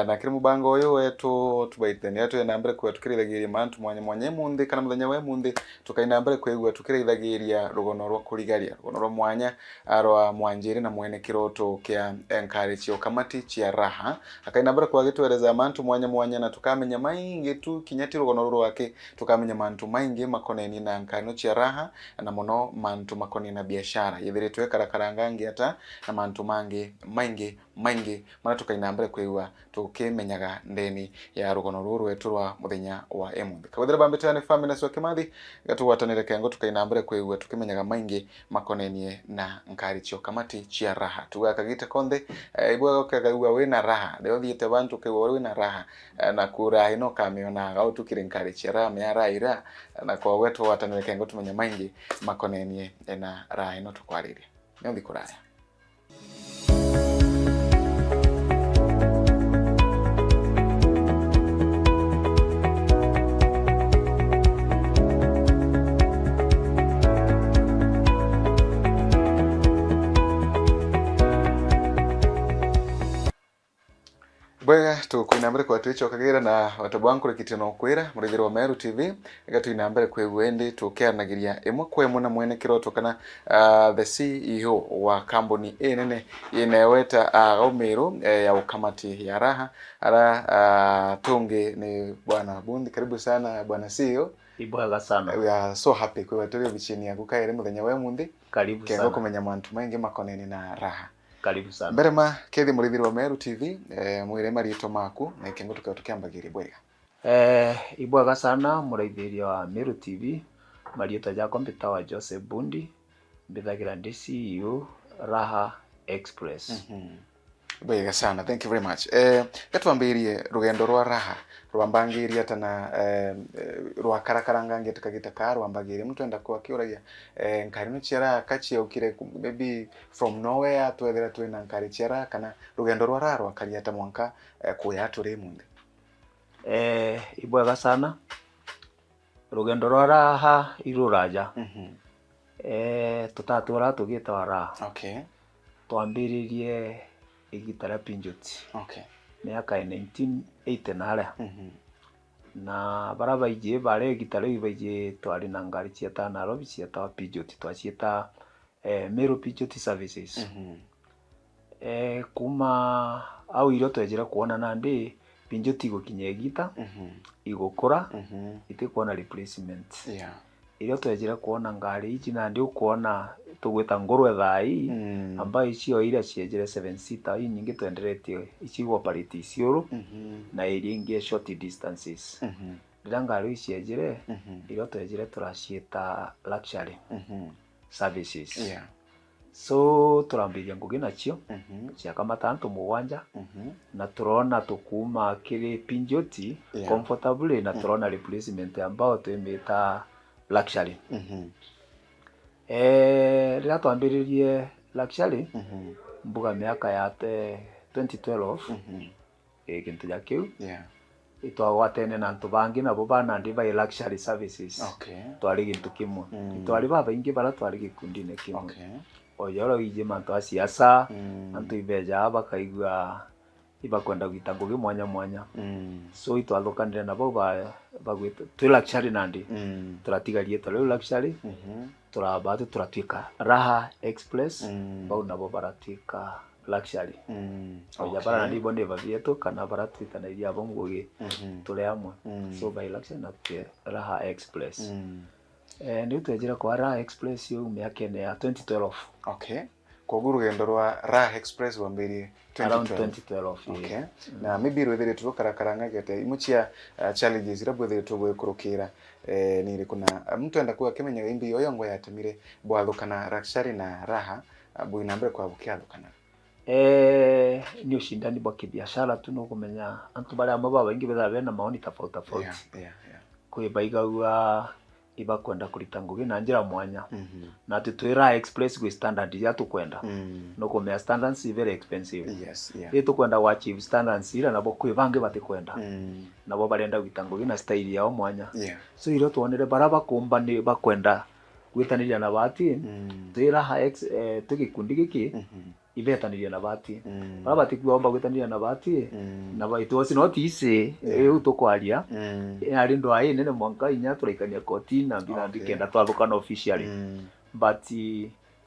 na kiri mubango uyu wetu tubaitania twenda kwa tukirithagiria mantu mwanya mundi kana muthenya we mundi tukaina mbere kwigua tukirithagiria rugono rwa kurigaria rugono rwa mwanya rwa Mwanjiri na mwene kiroto kia encourage kamati cia raha akaina mbere kwa gitwereza mantu mwanya na tukamenya maingi tu kinyati rugono ruru wake tukamenya mantu maingi makoneni na nkano cia raha na muno mantu makoni na biashara yithiritwe karakarangangi ata na mantu maingi mana tukaina mbere kwigua tukimenyaga ndeni ya rugono ruru wetu rwa muthenya wa emundi kabithira bambitane family na Kimathi gatuwatanire kengo tukaina mbere kwigua tukimenyaga maingi makonenie na nkaricho kamati cia raha tugakagite konthe ibwa kagagua wina raha leo thiete bantu kegwa wina raha na kura ino kamiona au tukire nkaricho raha mearaira na kwa wetu watanire kengo tumenya maingi makonenie na raha ino tukwariria nyondi kuraya Bwega tukwina mbere kwa Twitch okagira na watabwanku rekitino kwira murithiro wa Meru TV igatuina mbere kwe wendi tukianagiria imwe kwa imwe na mwene kiroto kana the CEO wa company nene ineweta Meru ya ukamati ya raha ara tunge ni bwana Bundi. Karibu sana bwana CEO. Ibwaga sana. We are so happy kwa tuli bichini ya gukaire muthenya we mundi. Karibu sana. Kengo kumenya mantu maingi makoneni na raha. Karibu sana. Mberema kethi murithiro wa Meru TV mwire marito maku na kengo tukiambagiri bwega. Ibwaga sana murithiro wa Meru TV marito jako mpita wa Joseph Bundi mbithagira ndi CEO Raha Express. Bwega sana, thank you very much. Gatuambirie rugendo rwa raha rwambangiria tana rwa karakarangange tukagita karo ambagire mtu enda kwa kiuragia nkarino chera kachi ukire maybe from nowhere twethera twina nkari chera kana rugendo rwa raha rwakaria ta mwanka kuya turi mundi. Ibwaga sana rugendo rwa raha iruraja. Tutatura tugita wa raha. Okay. Twambiririe igitara Pinjoti. Okay. Miaka 1980 nare. Na baraba ije bare igitara ibaije twari na ngari ciata Nairobi ciata Pinjoti twacieta Meru Pinjoti Services. Kuma au iro twejera kuona nandi Pinjoti gukinya igita igukura itikuona replacement. Yeah. Iro twejera kuona ngari ici nandi ukuona tugweta ngorwe thai ambayo icio ira ciejere 7 seater nyingi twenderetie ici operate isiuru na iringie short distances rira ngari iciejere iro twejere turacieta luxury services. Yeah. So turambiria ngugi nacio cia kamatanto mugwanja na turona tukuma kiri Pinjoti comfortably na turona replacement ambao twimita luxury. Rira twambiririe luxury mbuga miaka ya 2012 kintu ya kiu itwagwatene na ntu bangi nabo bana ndi by luxury services. Okay. Twari gintu kimwe twari baba ingi bara twari gikundine kimwe. Okay. Oyoro ije mantu a siasa antu ibeja bakaigua ibakwenda gwita ngugi mwanya so itwathukanire nabo bagwita twi luxury nandi turatigarie tole luxury turabatu turatwika Raha Express bau nabo baratwika luxury. Oya bara nandi bonde bavieto kana baratwika na iria bongugi tule amwe so by luxury na Raha Express. Ndio twejera kwa Raha Express yo miaka ya 2012. Okay. Kwa rugendo rwa Raha Express wambiri around 2012. Okay. Na maybe rwethire turukarakaranga gete imuchia challenges irabwethire tugwekurukira nire kuna mtu enda kuwa kemenya imbi yoyo ngo yatamire bwathukana luxury na raha bwina mbere kwa bukiathukana. Ni ushindani bwa kibiashara tu no kumenya antu bari amwe baba ingi betha bena maoni tofauti. Yeah. Kuibaigawa iba kwenda kurita ngugi na njira mwanya na tutwira Express gwe standard ya tukwenda no kumea standards very expensive. Yes, yeah. Yetu kwenda wa achieve standards ira nabo kwibange batikwenda nabo barenda gwita ngugi na style yao mwanya. So iro tuonere baraba kumba ni bakwenda gwitaniria na bati twira Raha tugikundi giki ibetaniria na bati bara bati kuomba gwetaniria na bati na ba it was not easy tukwaria ari ndo ai nene mwanka inya turaikania koti na mbina ndikenda twathukana officially but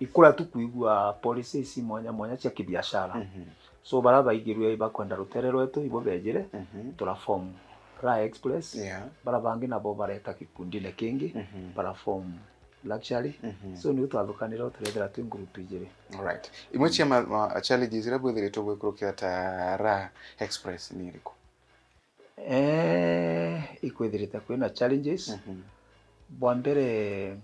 ikura tukuigua policies mwanya cia kibiashara so bara baigirwe bakwenda rutere rwetu ibo bejire tura form Raha Express bara bangi nabo bareta kikundine kingi bara form luxury so ni utwathukanira uturethera twi group ijire. Alright, imwe cia challenges ira bwithiritwo gwikurukira ta Raha Express ni iriku? Ikwithirite kwina challenges bwa mbere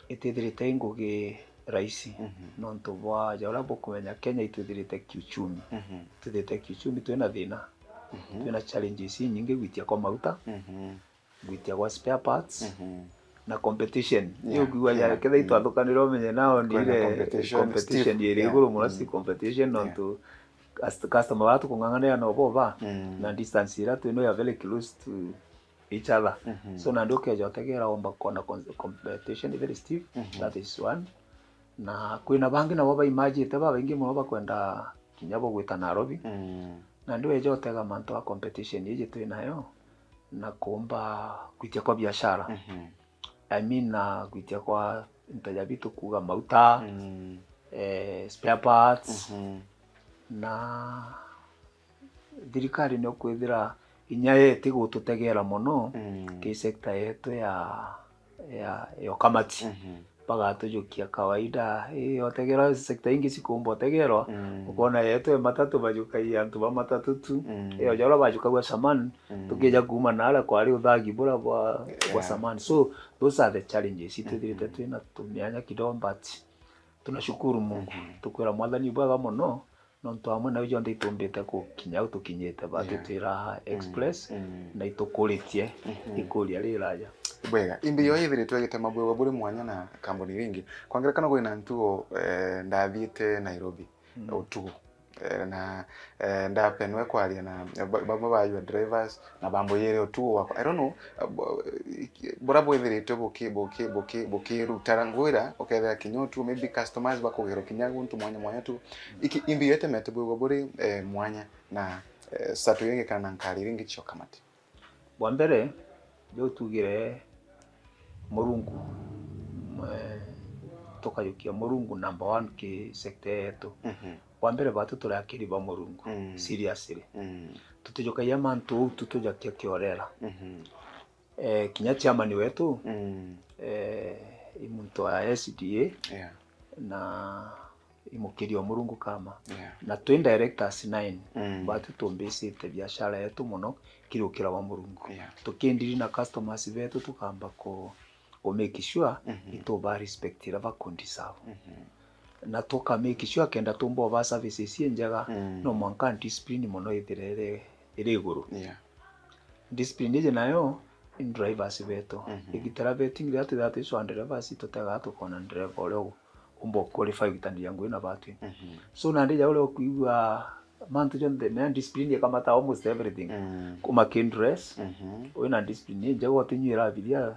itithirite ngugi raisi nontu bwa jaura bukumenya Kenya itithirite kiuchumi twithirite kiuchumi twina thina twina challenges nyingi gwitia kwa maguta gwitia kwa spare parts na competition iyo gwa ya ketha itwathukanira umenye nao ni ile competition iri iguru muno si competition nontu customer watu kung'ang'ania no boba na distance ira twino ya very close to each other so na ndoke jotegera omba kona competition very stiff that is one na kwina bangi nabo baimagite baingi muno bakwenda kinyabo gwita Nairobi na ndio ejotega manto wa competition ije twinayo na kuomba kwitia kwa biashara I mean na kwitia kwa ntajabitu kuga mauta spare parts na thirikari no kwithira inya yete gututegera muno ki sector yetu ya kamati bagatujukia kawaida yotegera sector ingi sikumbo tegero ukona yetu matatu bajukai antu ba matatu tu iyo jara bajuka kwa saman tukija kuma nala kwa ali uthagi bora kwa saman so those are the challenges itithirite twina tumianya kidogo but tunashukuru Mungu tukwira mwathani bwaga muno nontu amwe na ujo nditumbite ku kinya tukinyete batete Raha Express na itukuritie ikuria riraja bwega imbi yo ithiritwe gitema bwega buri mwanya na kambuni ringi kwangerekana gwina ntuo ndathiite Nairobi utugo na ndapenwe kwaria na bamwe ba your drivers na bambo yere utugo wako I don't know bora bwithiritwe buki rutarangwira ukethera kinyotu maybe customers bakugero kinyagu ntu mwanya tu iki imbi yote mete bwega buri mwanya na satu yenge kana nkari ringi cyo kamati bwa mbere byo tugire Murungu tukayukia Murungu number 1 ki sector yetu kwa mbere batu turakiri ba Murungu seriously tutujokaia mantu tutujakia kiorera kinya chairman wetu imuntu wa SDA na imukirio Murungu kama na twin directors 9 batu tumbisite biashara yetu muno kirukira wa Murungu tukindiri na customers betu tukamba ko make sure itoba respectira bakundi sawa na toka make sure kenda tumbo ba services yenjaga no mwanka discipline muno ithirere iriguru discipline je nayo in drivers betu igitara betting that is 100 drivers totaga tukona driver leo umbo qualify gitandi yangu ina batu so nandi ja ule kuigwa mantu jonde na discipline kama ta almost everything kuma kindress wena discipline je wotinyira bilia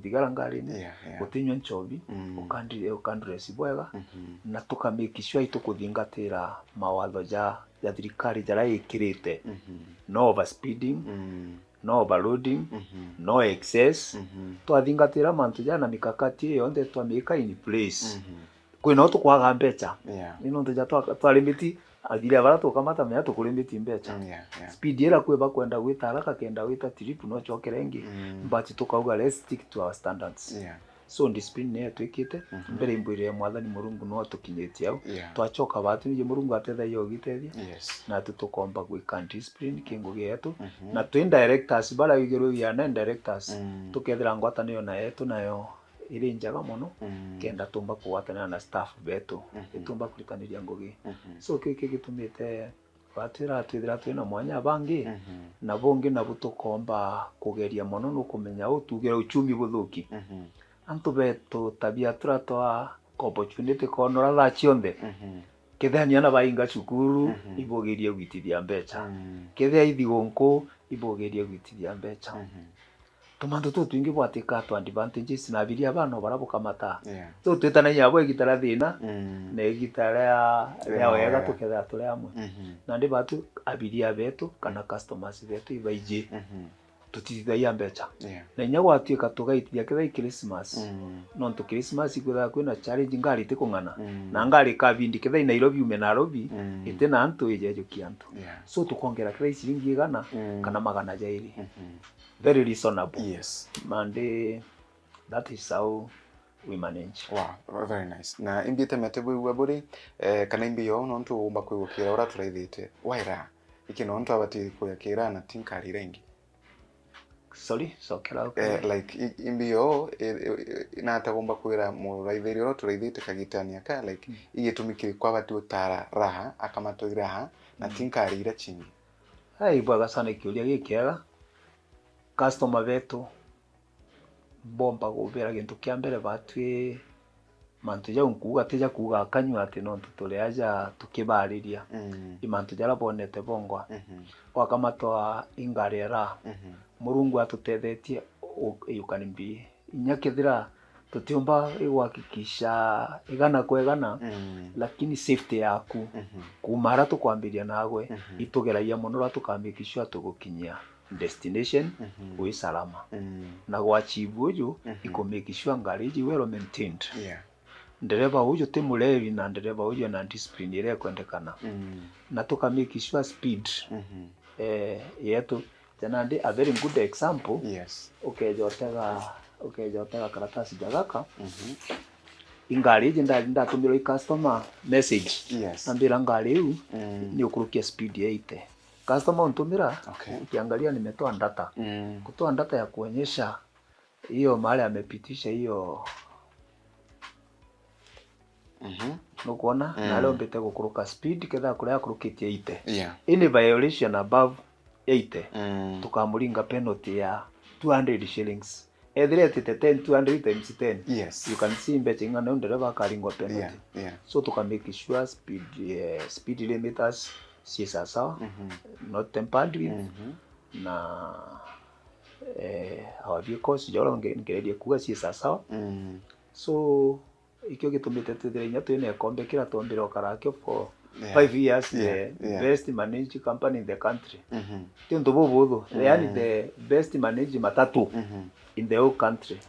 digarangari ne gotinyo nchobi ukandress bwega na tukamake sure itukuthingatira mawatho ja thirikari jara ikirite no overspeeding no overloading no excess twathingatira mantu jana mikakati yonde twamika in place kwina tukwaga mbecha ino ntuja twalimiti athire bara tukamata me tukulimiti mbecha speed ira kweba kwenda gwita haraka kenda gwita trip no chokerengi but tukauga let's stick to our standards so discipline ne twikite mbere imbwire mwathani Murungu no tukinyetie au twachoka batu ni Murungu atetha yo gitethia na tutukomba gwika discipline kingo yetu na twin directors bara igero ya na directors tukethira ngwata niyo na yetu nayo iri njaga muno kenda tumba kuwatana na staff betu itumba kulikaniria ngogi so kiki gitumite batira twithira twina mwanya bangi na bongi na butukomba kugeria muno no kumenya utugera uchumi buthuki antu betu tabia turatwa opportunity konora tha cionthe kethania na bainga cukuru ibogerie gwitithia mbecha kethia ithigonku ibogerie gwitithia mbecha tumandu tu twingi bwatika tu advantages na abiria bano barabukamata so twitana yabo igitara thina na igitara ya wega tuketha turi amwe na ndi batu abiria betu kana customers betu ibaije tutithaia mbeca na inya gwatuika tugaitithia ketha Christmas no ntu Christmas kwitha kwina challenge ngari tikung'ana na ngari kabindi ketha i Nairobi ume Nairobi ite na antu ijejukia antu so tukongera ketha ciringi 100 kana 200 very reasonable Monday. That is how we manage. Wow, very nice. Na imbite metebu waburi kana imbiyo no ntu umba kwigukira ura turaithite waira ikino ntu abati kuyakira na tinkari rengi. Sorry, so kera like imbiyo na atagomba kwira mu raithiri ura turaithite kagitania ka like igitumikiri kwa bati utara raha akamato raha na tinkari ira chingi. Hai bwaga sana ikiuria gikega customer betu bomba gubera gintu kia mbere batwi mantu ja unkuga tija kuga kanywa ati no tutule aja tukibariria imantu jara bonete bongwa kwa kama to ingarera murungu atutethetie you can be inyakethira tutiomba igwakikisha igana kwegana lakini safety yaku kumara tukwambiria nagwe itugeraia muno tukambikishwa tugukinyia destination we salama na gwachibu uju ikomekishwa ngari ji well maintained ndereva uju timulevi na ndereva uju na discipline ile kwendekana na tukamekishwa speed yetu tena ndi a very good example okay jotega karatasi jagaka ingari ji ndatumira customer message ambira ngari u ni ukurukia speed 80 customer untumira ukiangalia nimetoa data kutoa data ya kuonyesha hiyo mahali amepitisha hiyo nukuona na leo mbete kukuruka speed kedha kulea kurukitie 80 ini violation above 80 tukamuringa penalty ya 200 shillings ethire tete 200 times 10 you can see mbeche ngana ndereva karingwa penalty so tukamake sure speed limiters si sawa not tempered with na our vehicles jora ngeredia kuga si sawa so ikyo gitumite tuthirenya twine kombe kira tombiro karakyo for 5 years the best managed company in the country tindu bubuthu yani the best managed matatu in the whole country.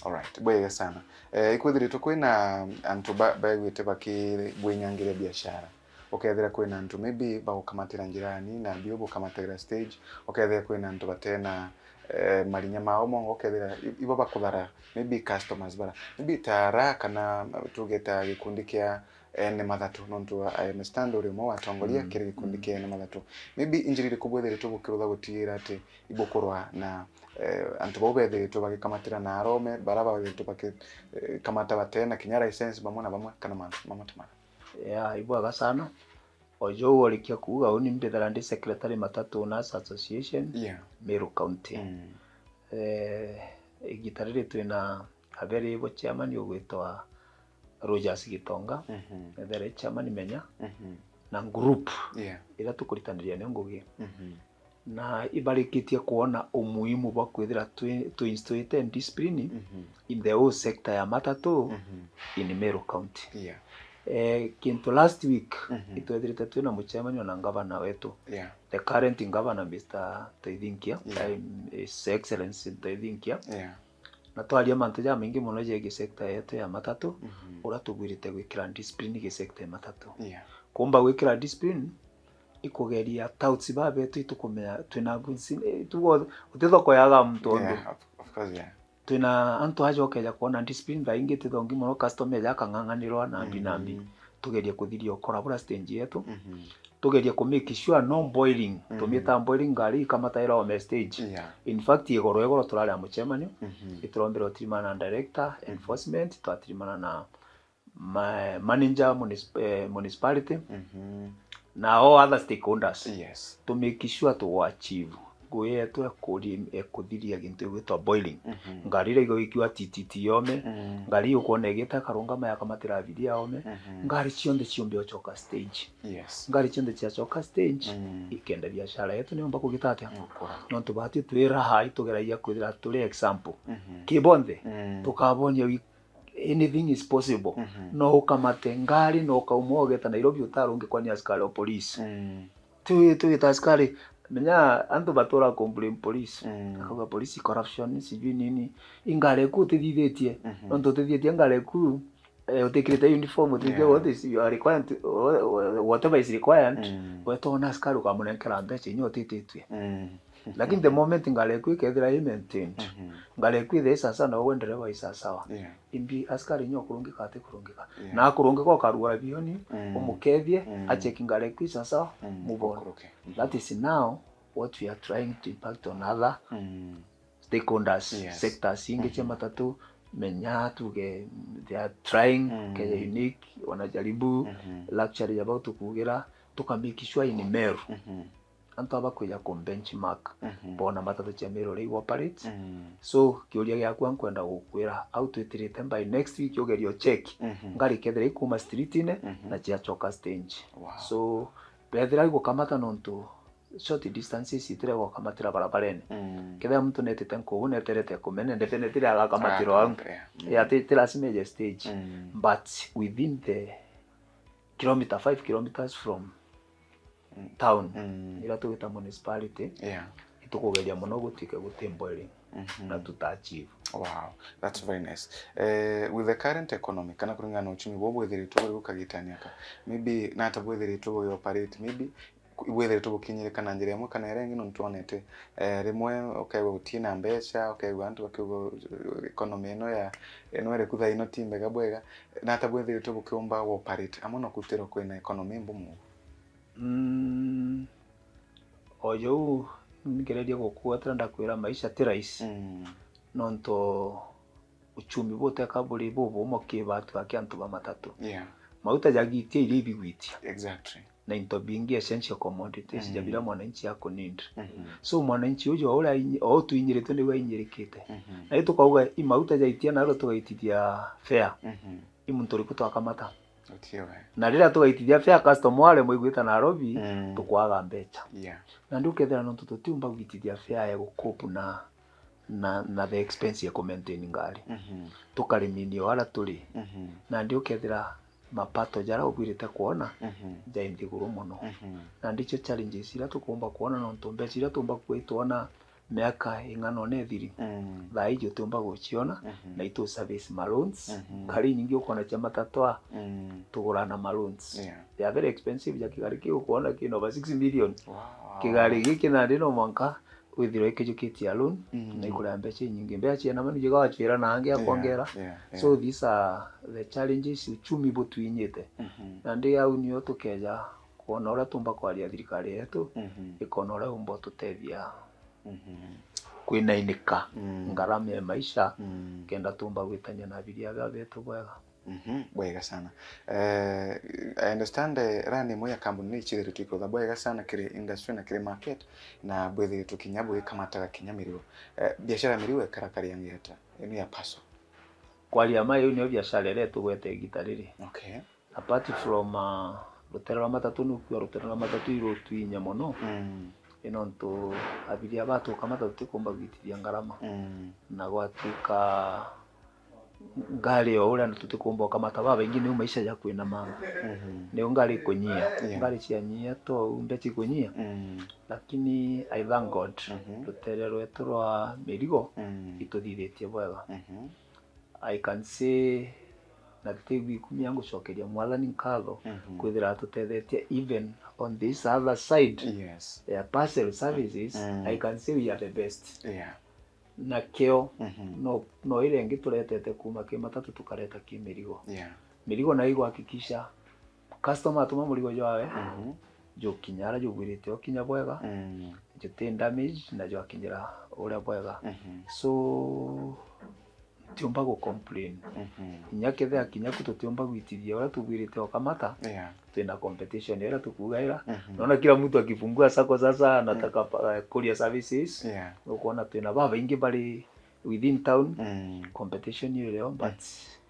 All right, bwega sana ikwithirito kwina antu bagwite bakibwinyangire biashara okethira kwina antu maybe bagukamatira njirani na bio bukamatira stage okethira kwina antu batena marinya mao mongo okethira ibo bakuthara maybe customers bara maybe tara kana tugeta gikundi kia ene mathatu nontu I understand uri mo watongoria kiri gikundi kia ene mathatu maybe injirire kubwethira tugukirutha gutira ati ibokorwa na antu bobethire tubagikamatira na arome baraba tubagikamatira batena kinya license bamwe kana mamotama ibwaga sana ojo walikia kuga uni mbethara ndi secretary matatu Owners Association Meru County igitarire twina habere bo chairman yogwitwa Rogers Gitonga there chairman menya na group ira tukuritaniria ne ngugi na ibarikitie kuona umuhimu wa kwithira to institute discipline in the whole sector ya matatu in Meru County kintu last week itwethirite twina muchairman na governor wetu the current governor Mr. Toithinkia His Excellency Toithinkia na twaria mantu ja mingi muno je sector yetu ya matatu uratugwirite gwikira discipline ge sector ya matatu kumba gwikira discipline ikugeria tauti babetu itukumenya twina bunsi tugo utithoko yaga mtondo of course twina antu ajo keja kuona discipline baingi tithongi muno customer ya kang'ang'anirwa na binambi tugeria kuthiria ukora stage yetu tugeria ku make sure no boiling tumita boiling ngari kama taira on stage in fact igoro turari amuchemanyo iturombero trimana director enforcement twatrimana na manager municipality na all other stakeholders to make sure to achieve ngui yetu ekuthiria gintu gwitwa boiling ngari ira igikiwa tititi yome ngari ukona igita karungama yakamatira vidia yome ngari cionde ciombe ochoka stage ngari cionde ciachoka stage ikenda biashara yetu ni mbako gitate no tubati twira hai tugeraia kwithira turi example kibonde tukabonya anything is possible no ukamate ngari no kaumogeta Nairobi utarunge kwani askari wa police tu askari menya antu batora complain police akaga police corruption sijui nini ingare ku tithithietie no tithithietie ngare ku utekirite uniform tithithie what is you are required whatever is required weto na askari ukamunenkera mbeca inyotetitwe lakini the moment ngare ku ikethira maintained ngare ku the sasa na wendere wa sawa imbi askari nyokurungika ate kurungika na kurungika karua bioni umukethie acheki ngare ku sasa move on. That is now what we are trying to impact on other stakeholders sectors ingeche matatu menya tuge they are trying Kenya unique wanajaribu luxury about kugira tukamake sure in Meru antu abakuya ku benchmark bona matatu cha Meru ri operate so kiuria giaku kwenda gukwira out twetirite by next week yogerio check ngari kethira ikuma street ine na chia choka stage so bethira gukamata nontu short distances itire gukamatira barabarene ketha mtu netete nko neterete kumene definitely agakamatiro wangu ya titira simeje stage but within the 5 kilometers from town ila tuwita municipality itukugeria muno gutike gutimboiling na tutaachieve. Wow, that's very nice. With the current economy kana kuringana na uchumi bobo ethirito gukagitania ka maybe na tabwethirito operate maybe wethirito gukinyire kana njira imwe kana irengi no ntuonete rimwe ukaiwa utina mbeca ukaiwa antu bakiugo economy ino ya eno ere kutha ino timbe gabwega na tabwethirito gukiomba operate amono kutero kwina economy mbumu oyo ngereria gukua trenda kwira maisha tirais nonto uchumi bote kaburi bobo mokibatu akiantu ba matatu mauta jagitie ile bigwitia exactly na into bingi essential commodities jabira mwananchi yako need so mwananchi ujo ora o tuinyirite ni wainyirikite na itu kauga imauta jaitia na ro tugaitithia fair imuntu ri kutwakamata na rira tugaitithia fair customer wale muigwita Nairobi tukwaga mbeca na ndukethera no tutumba gwitithia fair ya gukopu na the expense ya maintain ngari tukariminio wala tuli na ndukethera mapato jara ubirite kuona jaindi guru muno na ndicho challenges ira tukumba kuona no ntombe ira tumba kuitona miaka ingano nethiri thaijo tumba guchiona na ito service loans kari nyingi ukona cha matatwa tugurana loans they are very expensive jakigari ki ukuona kino over 6 million kigari giki na ndino mwanka withiro ikijukiti loan na ikura mbeca nyingi mbeca na mani jiga achira na ange akongera so these are the challenges uchumi butuinyite na ndi au niyo tukeja kuona ora tumba kwaria thirikari yetu ikona ora umbo tutethia kwinainika ngarama ya maisha kenda tumba gwitanya na biria betu bwega bwega sana I understand rani moya kambuni ni chire tuko da bwega sana kire industry na kire market na bwethe tukinyabo ikamataga kinyamiriwo biashara miriwe karakari yangi hata ni ya paso kwalia mayo ni biashara letu gwete gitariri apart from rutero matatu nuko rutero matatu iro twinya mono inonto abiria batu kamata tukumba gwitithia ngarama na gwatuka ngari ora tutukumba kamata baba ingine maisha ya kwina mama ni ngari kunyia ngari cia nyia to umbeti kunyia lakini I thank God rutere rwetu rwa mirigo ituthithetie bwega I can say na tibi kumyangu shokeria mwathani nkatho kwithira tutethetie even on this other side parcel services I can say we are the best na keo no ile ngi turetete kuma ke matatu tukareta ki mirigo mirigo na igo hakikisha customer atuma murigo jawe jo kinyara jo gwirite okinya bwega jo ten damage na jo akinyira ore bwega so tiomba go complain inya kethea kinya kutiomba gwitithia ora tubwirite okamata tuna competition era tukugaira naona kila mtu akifungua sako sasa anataka courier services ukoona tuna baba ingi bali within town competition ile leo but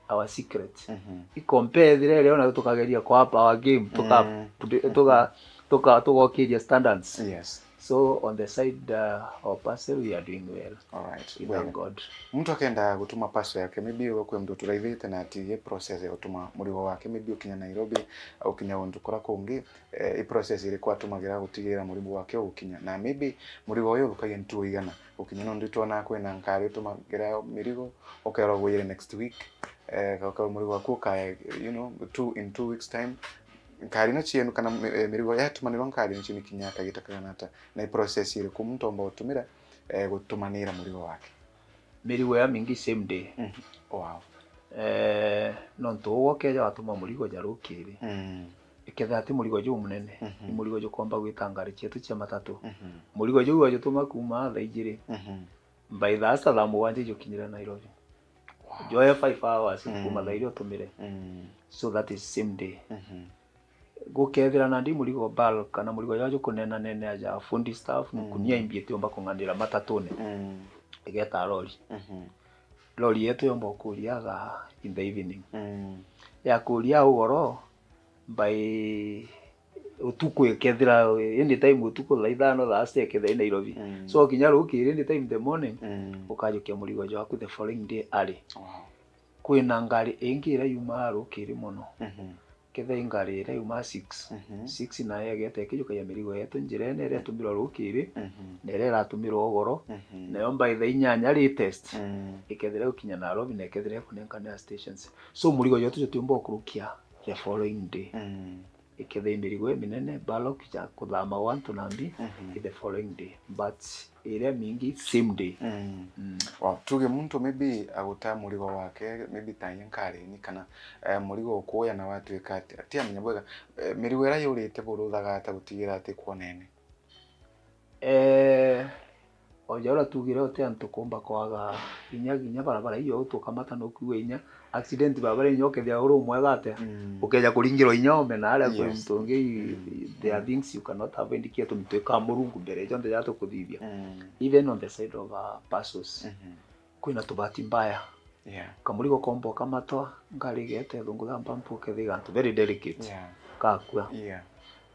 our secret I compare ile leo na tukageria kwa hapa our game toka kidia standards so on the side of parcel we are doing well. All right. Well, God. Mtu akaenda gutuma parcel yake maybe ukwe mtu turaithite na ati process ya gutuma murigo wake maybe ukinya Nairobi au kinya undu kora kungi I process ile kwa tumagira gutigira murigo wake ukinya na maybe murigo uyo ukaye ntu igana ukinya no ndito na kwena nkari tumagira mirigo ukero gwire next week kwa murigo wako ka you know 2 weeks time nkari na chienu kana mirigo yatumanirwa nkari nchini kinyaka gitakanata na process ile kumuntu ambao utumira gutumanira murigo wake mirigo ya mingi same day wow no ntuwo keja watuma murigo jarukiri iketha ati murigo ju munene ni murigo ju komba gwitangari chetu cha matatu murigo ju wajo tuma kuma thaijire by the saa muwanje ju kinyira Nairobi joya 5 hours kuma thairo tumire so that is same day gukethira na ndi murigo bal kana murigo yajo kunena nene aja fundi staff nukunia imbiete omba kungandira matatune igeta lori yetu yomba kuriaga in the evening ya kuria ugoro by utuku ikethira any time utuku la ithano last ikethira Nairobi so kinya rukiri any time the morning ukajukia murigo jaku the following day early kwina ngari ingira yuma rukiri muno ketha ingari ire yuma 6 na yegete kijuka ya mirigo yetu njirene ire tumiro rukiri nere ratumiro ogoro na yomba itha inyanya ri test ikethira ukinya Nairobi na ikethira kunenkana stations so murigo yetu tutimbo kurukia the following day ikethira mirigo minene balok ya kuthama wantu nambi the following day but ire mingi same day wow tuge muntu maybe aguta murigo wake maybe tayinkari ni kana murigo ukuya na watu ikati ati amenyabwega mirigo era yurite buruthaga ata gutigira ati kuonene ojara tugire ote antukomba kwaga inya barabara iyo tukamata no kuwe inya accident barabara inyo kethia uru mwega ate ukeja kuringiro inya omena ala kwa mtonge there are things you cannot have indicate mtweka murungu mbere jonde yato kuthithia even on the side of parcels kwina tubati mbaya kamurigo kombo kamatwa ngari gete thungutha mpampu kethiga to very delicate kakua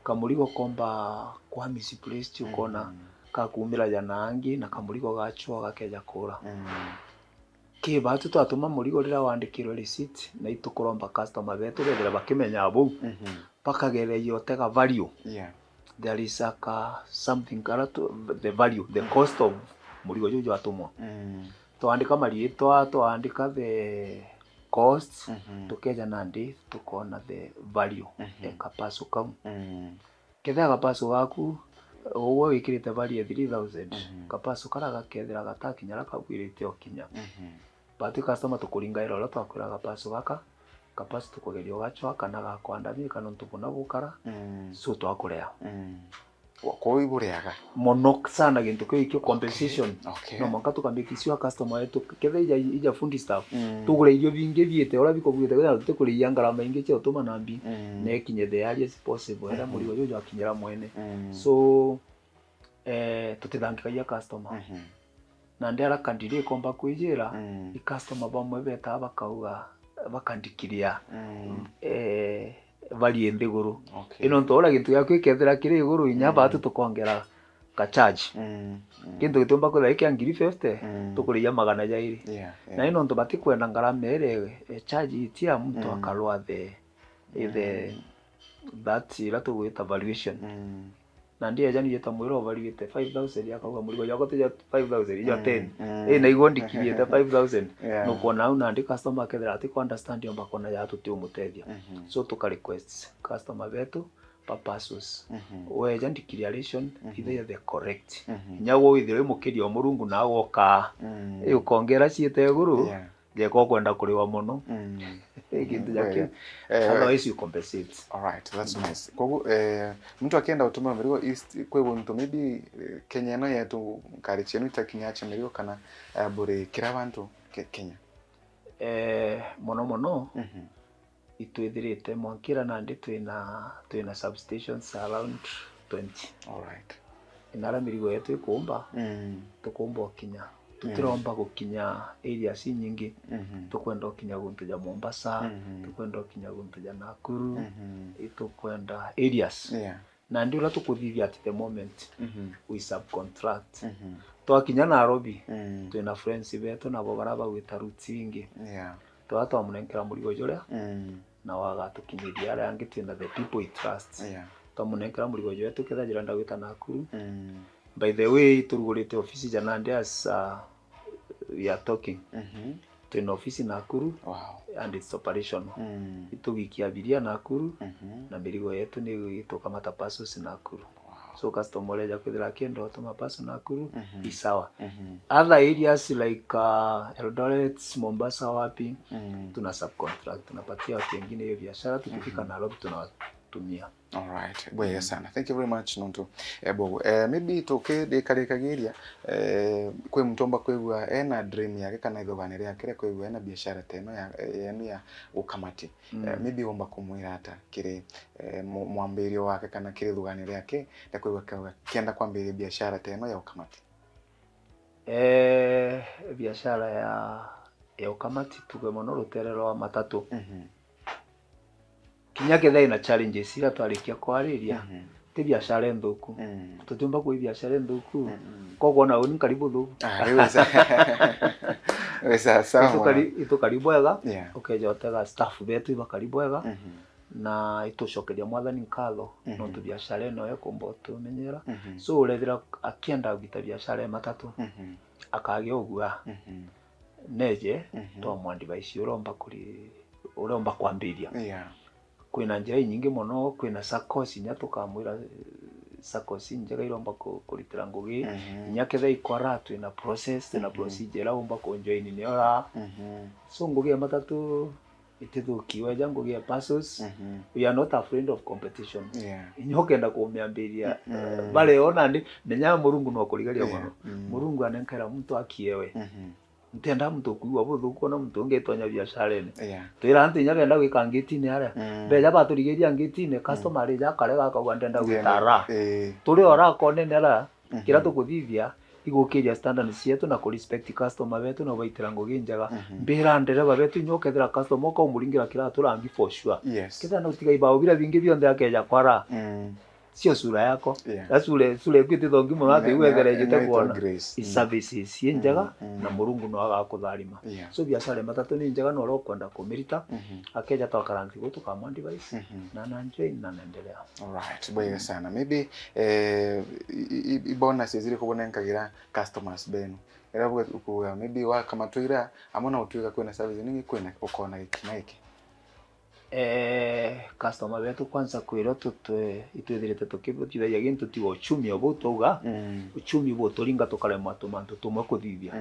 kamurigo komba kwa misplaced ukona kakumira janangi na kamurigo gachwa gakeja kura kibatu twatuma murigo rira wandikiro receipt na itukuromba customer betu rethera bakimenya abo pakagere yotega value there is something to the value the cost of murigo jojo atumwa twandika marietwa twandika the cost tukeja nandi tukona the value kapasu kam ketha kapasu gaku owo ikirite value 3000 kapasu karaga kethira gatakinyara kabwirite okinya but customer tukuringa iro twakwira kapasu gaka kapasu tukugerio gachwa kana gakwandamie kana ntubuna gukara so twakurea wako ibureaga mono sana gintu kyo compensation no maka tukambikiswa customer yetu ketha ija fundi staff tugure irio bingi biete ora biko bwite kwa tukuria ngarama ingi cyo tuma nambi ne kinye the earliest possible era muri gojo akinyira mwene so tutithangikagia customer na ndera kandire komba kwijira I customer bamwe beta bakauga bakandikiria value ndiguru ino ntora gintu yakwe ikethira kiri iguru inya batu tukongera ka charge kintu gitumba ko like ngiri 50 tukuria magana jairi na ino ndo batikwenda ngarama ere charge itia mtu akalwa the that ila tuwita valuation na ndiye jani yeta mwiro valuate 5000 yakauga murigo yako teja 5000 ija 10 na igo ndikiriete 5000 no kuona una ndi customer kethira ati ku understand yomba kona ya tuti umutethia so tuka request customer betu papasus we jandi clearation either the correct nyago withire mukirio murungu na goka ukongera ciete guru je ko kwenda kuriwa muno kintu yake otherwise you compensate. All right, that's nice. Kwa mtu akienda utuma mirigo east kwebu mtu maybe Kenya no yetu kari chenu itakinyacha mirigo kana bure kira bantu Kenya mono itwithirite Mwankira Nandi twina substations around 20. Alright. Inara mirigo yetu ikumba tukumba okinya tutiromba gukinya areas nyingi tukwenda okinya guntu ja Mombasa tukwenda okinya guntu ja Nakuru itukwenda areas na ndio la tukuthithia at the moment we subcontract twakinya Nairobi twina friends betu nabo baraba gwita roots ingi twatwa munengera murigo juria na wagatukinyithia ara angi twina the people we trust twamunengera murigo juria tukitha jira ndagwita Nakuru. By the way turugurite office ja Nandi as we are talking twina office Nakuru. And it's operational. Itugikia abiria Nakuru na mirigo yetu ni itukamata parcels Nakuru. So customer leja kwithira kienda otoma parcel Nakuru isawa. Other areas like Eldoret, Mombasa wapi tuna subcontract, tunapatia watu wengine hiyo biashara, tukifika Nairobi tunawatumia. Alright. Bwega sana. Thank you very much Nonto. Maybe toke dekarekagiria kwe mtomba kwegwa ena dream yake kana ithogane yake kwegwa ena biashara teno ya ukamati. Maybe omba kumwira hata kire mwambirio wake kana kire thogane yake na kwegwa kienda kwambiria biashara teno ya ukamati. Biashara ya ukamati tuge mono ruterero wa matatu. Kinya ketha ina challenges ira twarikia kwariria ti biashara nthuku tutumba kwa biashara nthuku kogo na uni karibu thuku wesa sawa ito karibu ega ukejotega staff betu iba karibu ega na itucokeria mwathani nkatho no tu biashara no yekombo tumenyera so urethira akienda gwita biashara matatu akagĩa ogua neje to mwandivaisi uromba kwambiria kwina njira nyingi muno kwina sakosi nya tukamwira sakosi njega iromba kuritira ngugi nya ketha ikora twina process na procedure omba ko join ni ora so ngugi matatu itithukiwe ja ngugi passes we are not afraid of competition inyokenda kumiambiria bale ona ndi nenya Murungu no kurigaria muno Murungu anenkera mtu akiewe ntenda mtu kuigwa buthuko na mtu ngetonya biashara ene twira ntinya benda gwika ngitine ara beja baturigeria ngitine customer reja karega akagwa ndenda gwitara turi ora konene ara kira tukuthithia igukiria standards cietu na ku respect customer betu na baitira ngugi njega mbira ndereba betu nyokethira customer ko muringira kira turangi for sure kitha no tiga ibao bila vingi bionde akeja kwara sio sura yako sule kwiti thongi mo ati wegerejete kuona services njega na Murungu no agakutharima so biashara matatu ni njega no rokwenda kumirita akeja to karanti gutu kama device na njoi na naendelea. Alright, bwega sana. Maybe ibona sizire kubonenkagira customers benu era bwe ukuwa maybe wa kama tuira amona utuika kwena service ningi kwena ukona iki customer betu kwanza kwiro itwithirite tukibutithagia gintu tigo uchumi obutuga uchumi bo turinga tukarema tumantu tumwe kuthithia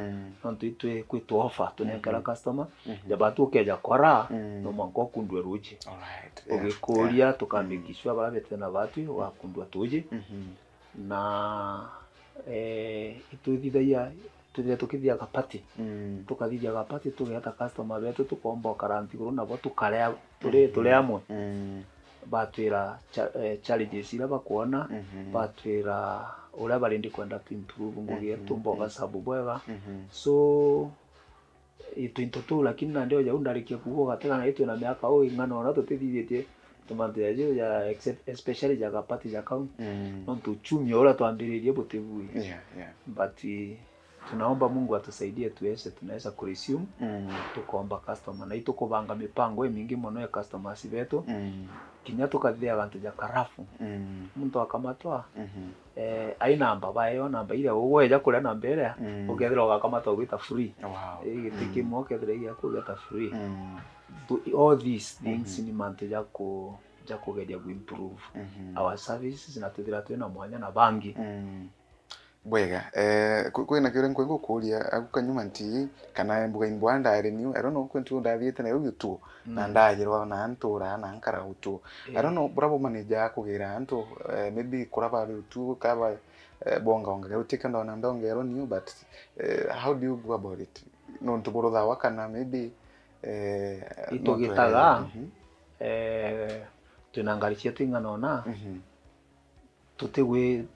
nontu itwe kwitwa offer tunekera customer jabatu ukeja kwara no manko kundwe ruji ugikuria tukambikishwa barabete na batu wakundwa tuji na itwithithagia tukithia kapati tukathithia kapati tugeta customer betu tukomba karanti guru nabo tukaria tuli amwe batwira challenges ira bakuona batwira ura barindi kwenda to improve ngugi yetu mboga sabu bwega so itu lakini na ndio jaundarikia kugo gatega na itu na miaka ingano na tutithithie tumantu ya especially ja kapati ja count no tuchumi ora twambiririe butibui but tunaomba Mungu atusaidie tunaweza kuresume tukomba customer na itukubanga mipango mingi muno ya customers betu kinya tukathia abantu ja karafu muntu akamatwa aina namba bayo namba ile uweja kula namba ile ukethira ukamatwa gwita free igitiki moke thire ya kugeta free all these things ni mante ja kugeria ku improve our services na tuthira twina mwanya na bangi bwega kwina kire nkwengo kuria agukanyuma nti kana mbuga imbwanda ari new I don't know kwentu ndathiete na yutu na ndagirwa na antura na ankara utu I don't know bravo manager kugira antu maybe kuraba utu kaba bonga onga uteka ndo na ndongero new but how do you go about it no ntuborotha wakana maybe itugitaga twina ngari cia twinganona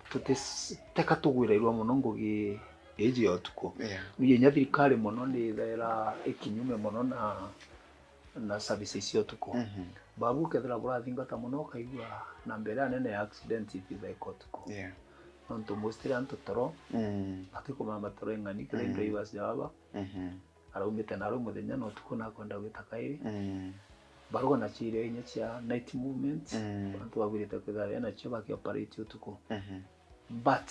tuteka tugwireirwo muno ngugi iji ya utuku niye nya thirikari muno ni thera ikinyume muno na services cia utuku babu kethira burathingata muno kaigua na mbere nene ya accident itheko utuku nontu mostly antu toro atikuma matoro ngani kire drivers jaba araumite na ro muthenya no utuku na kwenda gwita kairi barugo na chire inya cia night movement antu bagwirite kwithara na cio baki operate utuku but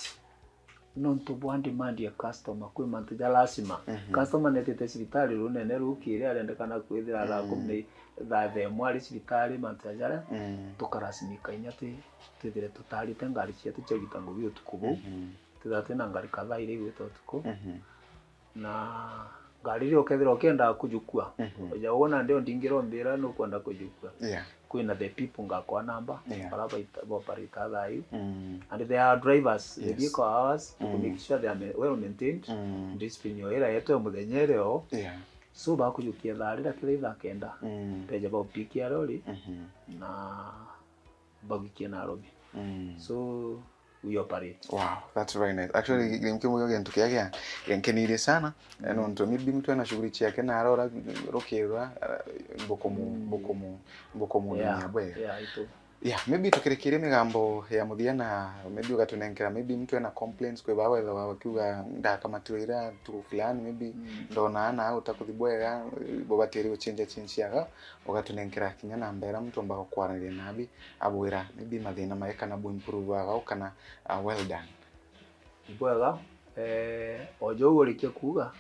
nontu bwa demand ya customer kwi mantu ja lazima customer netete cibitari runene rukire arendekana kwithira ra kumne tha mwari cibitari mantu jara tukarasimika inya twithire tutarite ngari cia tucogita ngugi utuku bu tuthate na ngari kadhaa ile gwita utuku na ngari ile ukethira ukenda kujukua ja wona ndio ndingiro mbira no kwenda kujukua kwina the people ngakwa namba baraba operate thai and there are drivers the vehicle hours to make sure they are well maintained discipline yo era yeto muthenyereo so bakujukia tharira kile kenda peja ba pikia lori na bagikia na robi so we operate. Wow, that's very nice. Actually, gimkimu yo gentu kya genkenire sana. No ndo maybe mtu ana shughuli yake na arora rokirwa bokomu ya bwe. Maybe tukirekire migambo ya muthiana maybe ugatunengera maybe mtu ana complaints kwe bawe tha wakiuga ndakamatwira tu fulani maybe ndona ana utakuthibwega bobatiri uchinja ugatunengera kinya na mbera mtu ambao kwaranire nabi abwira maybe mathina maeka na bu improve aga kana well done bwega ojo urikia kuga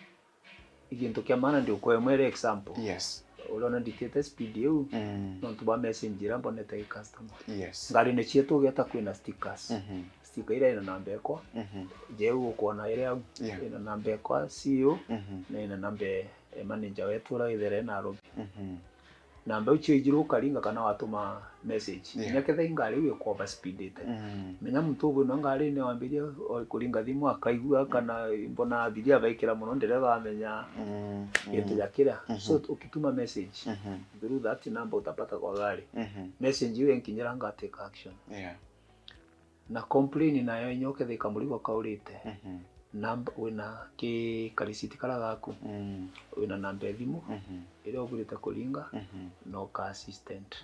igintu kya maana ndio kwa mwere example urona dictate speed you no tuba messenger mbonete customer ngari ne chietu geta kwina stickers sticker ile ina namba yako je uko na ile ina namba yako CEO na ina namba manager wetu ra ithere na robi namba uchi ijiru karinga kana watuma message nyakethe ngari uyo kwa speed ite menya mtu ubu ngari ne wambiria kuringa thimu akaigua kana mbona abiria baikira muno ndereva amenya yetu yakira so ukituma message through that number utapata kwa gari message hiyo nkinyira nga take action na complain nayo nyoke thika muligo kaurite namba wina ki karisiti kala gaku wina namba thimu ile ogurite kuringa no ka assistant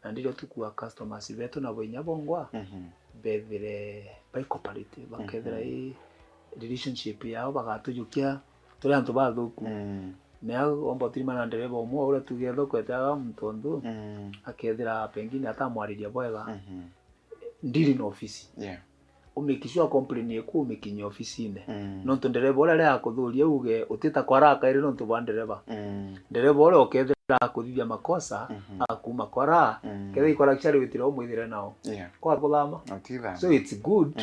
na ndilo tukua customers betu na boinya bongwa bethire by cooperative bakethira i relationship yao bagatujukia tuli antu bathuku na ombo tirima na ndereva omwe ule tugetho kwetaga mtondu akethira pengine atamwariria bwega ndiri na ofisi umekishwa complain yeku umekinya ofisine no ndereva ule akuthuria uge utita kwaraka ile no ntubandereva ndereva ule okethira akuthithia makosa akuma kwara kethe ikora kishari witira umwithire nao kwa kuthama so it's good